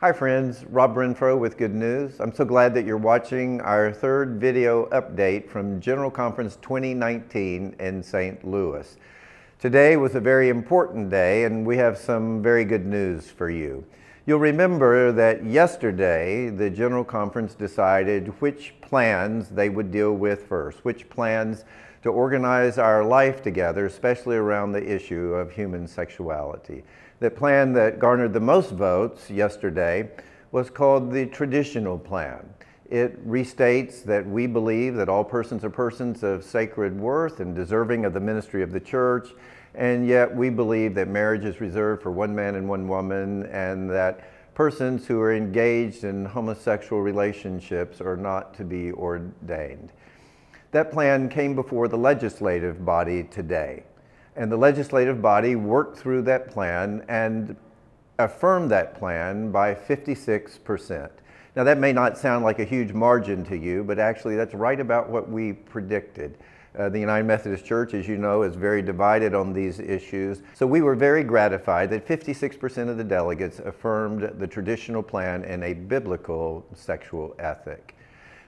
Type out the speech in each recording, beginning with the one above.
Hi friends, Rob Renfro with good news. I'm so glad that you're watching our third video update from General Conference 2019 in St. Louis. Today was a very important day and we have some very good news for you. You'll remember that yesterday the General Conference decided which plans they would deal with first, which plans to organize our life together, especially around the issue of human sexuality. The plan that garnered the most votes yesterday was called the Traditional Plan. It restates that we believe that all persons are persons of sacred worth and deserving of the ministry of the church, and yet we believe that marriage is reserved for one man and one woman, and that persons who are engaged in homosexual relationships are not to be ordained. That plan came before the legislative body today. And the legislative body worked through that plan and affirmed that plan by 56%. Now that may not sound like a huge margin to you, but actually that's right about what we predicted. The United Methodist Church, as you know, is very divided on these issues. So we were very gratified that 56% of the delegates affirmed the traditional plan in a biblical sexual ethic.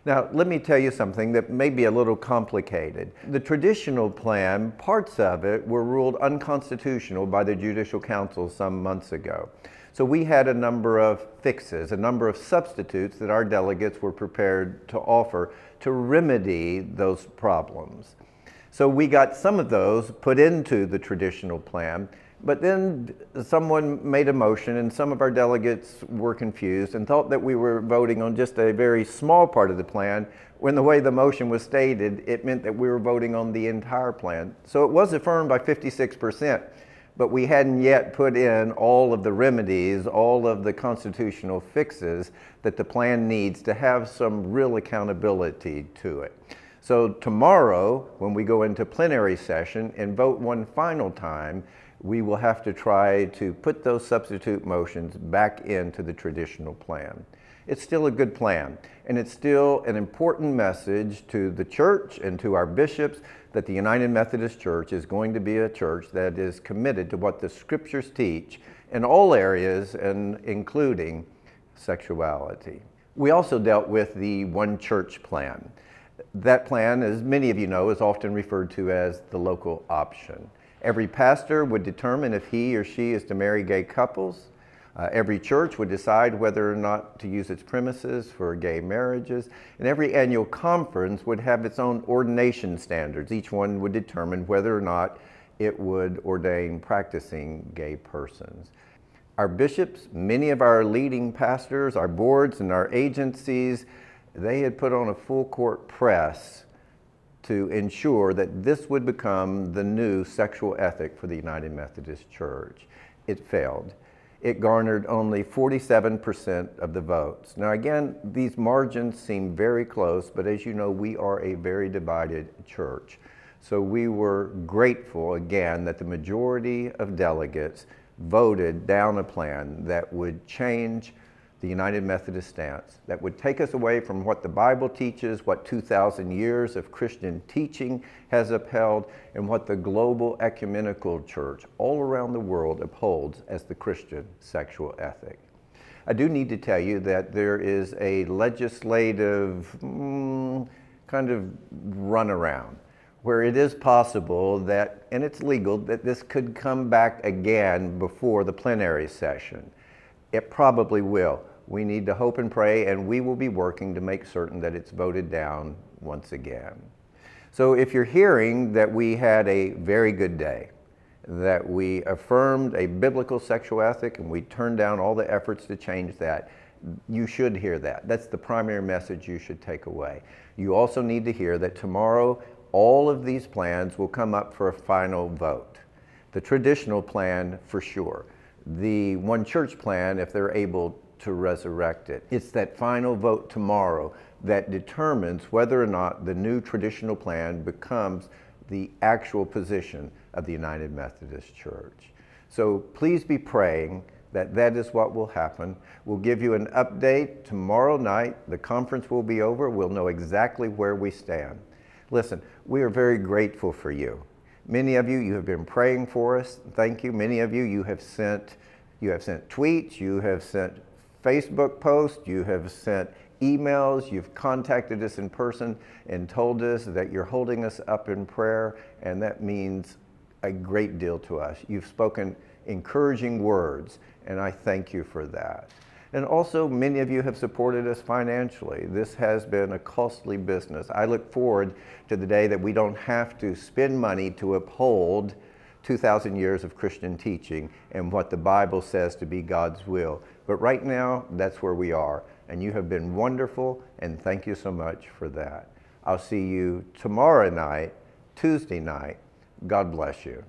Now, let me tell you something that may be a little complicated. The traditional plan, parts of it were ruled unconstitutional by the Judicial Council some months ago. So we had a number of fixes, a number of substitutes that our delegates were prepared to offer to remedy those problems. So we got some of those put into the traditional plan, but then someone made a motion and some of our delegates were confused and thought that we were voting on just a very small part of the plan, when the way the motion was stated, it meant that we were voting on the entire plan. So it was affirmed by 56%, but we hadn't yet put in all of the remedies, all of the constitutional fixes that the plan needs to have some real accountability to it. So tomorrow, when we go into plenary session and vote one final time, we will have to try to put those substitute motions back into the traditional plan. It's still a good plan, and it's still an important message to the church and to our bishops that the United Methodist Church is going to be a church that is committed to what the scriptures teach in all areas, and including sexuality. We also dealt with the One Church plan. That plan, as many of you know, is often referred to as the local option. Every pastor would determine if he or she is to marry gay couples. Every church would decide whether or not to use its premises for gay marriages. And every annual conference would have its own ordination standards. Each one would determine whether or not it would ordain practicing gay persons. Our bishops, many of our leading pastors, our boards and our agencies, they had put on a full court press to ensure that this would become the new sexual ethic for the United Methodist Church. It failed. It garnered only 47% of the votes. Now again, these margins seem very close, but as you know, we are a very divided church. So we were grateful again that the majority of delegates voted down a plan that would change the United Methodist stance, that would take us away from what the Bible teaches, what 2,000 years of Christian teaching has upheld, and what the global ecumenical church all around the world upholds as the Christian sexual ethic. I do need to tell you that there is a legislative kind of runaround where it is possible that, and it's legal, that this could come back again before the plenary session. It probably will. We need to hope and pray, and we will be working to make certain that it's voted down once again. So if you're hearing that we had a very good day, that we affirmed a biblical sexual ethic and we turned down all the efforts to change that, you should hear that. That's the primary message you should take away. You also need to hear that tomorrow all of these plans will come up for a final vote. The traditional plan for sure. The One Church plan, if they're able to resurrect it. It's that final vote tomorrow that determines whether or not the new traditional plan becomes the actual position of the United Methodist Church. So please be praying that that is what will happen. We'll give you an update tomorrow night. The conference will be over. We'll know exactly where we stand. Listen, we are very grateful for you. Many of you, you have been praying for us. Thank you. Many of you, you have sent tweets, you have sent Facebook posts, you have sent emails, you've contacted us in person and told us that you're holding us up in prayer, and that means a great deal to us. You've spoken encouraging words, and I thank you for that. And also, many of you have supported us financially. This has been a costly business. I look forward to the day that we don't have to spend money to uphold 2,000 years of Christian teaching and what the Bible says to be God's will. But right now, that's where we are. And you have been wonderful, and thank you so much for that. I'll see you tomorrow night, Tuesday night. God bless you.